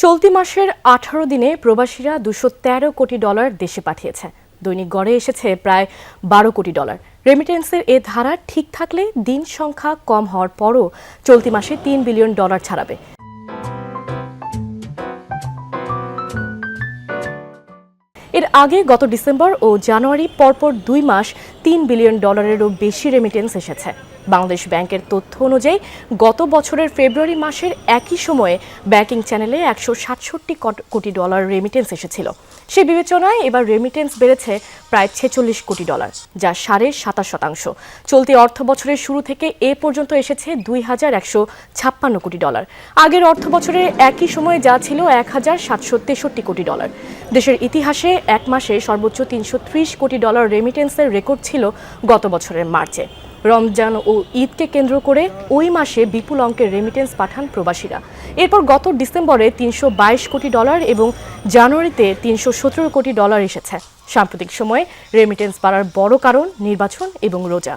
চলতি মাসের 18 দিনে প্রবাসীরা $213 কোটি দেশে পাঠিয়েছে। দৈনিক গড়ে এসেছে প্রায় $12 কোটি। রেমিটেন্সের এ ধারা ঠিক থাকলে দিন সংখ্যা কম হওয়ার পরও চলতি মাসে $3 বিলিয়ন ছাড়াবে। এর আগে গত ডিসেম্বর ও জানুয়ারি পরপর 2 মাস $3 বিলিয়নেরও বেশি রেমিটেন্স এসেছে। বাংলাদেশ ব্যাংকের তথ্য অনুযায়ী গত বছরের ফেব্রুয়ারি মাসের একই সময়ে ব্যাংকিং চ্যানেলে $167 কোটি রেমিটেন্স এসেছিল। সেই বিবেচনায় এবার রেমিটেন্স বেড়েছে প্রায় $46 কোটি, যা 27.5%। চলতি অর্থ বছরের শুরু থেকে এ পর্যন্ত এসেছে $2156 কোটি। আগের অর্থ বছরের একই সময়ে যা ছিল $1763 কোটি। দেশের ইতিহাসে এক মাসে সর্বোচ্চ $330 কোটি রেমিটেন্সের রেকর্ড ছিল গত বছরের মার্চে। রমজান ও ঈদকে কেন্দ্র করে ওই মাসে বিপুল অঙ্কের রেমিটেন্স পাঠান প্রবাসীরা। এরপর গত ডিসেম্বরে $322 কোটি এবং জানুয়ারিতে $317 কোটি এসেছে। সাম্প্রতিক সময়ে রেমিটেন্স বাড়ার বড় কারণ নির্বাচন এবং রোজা।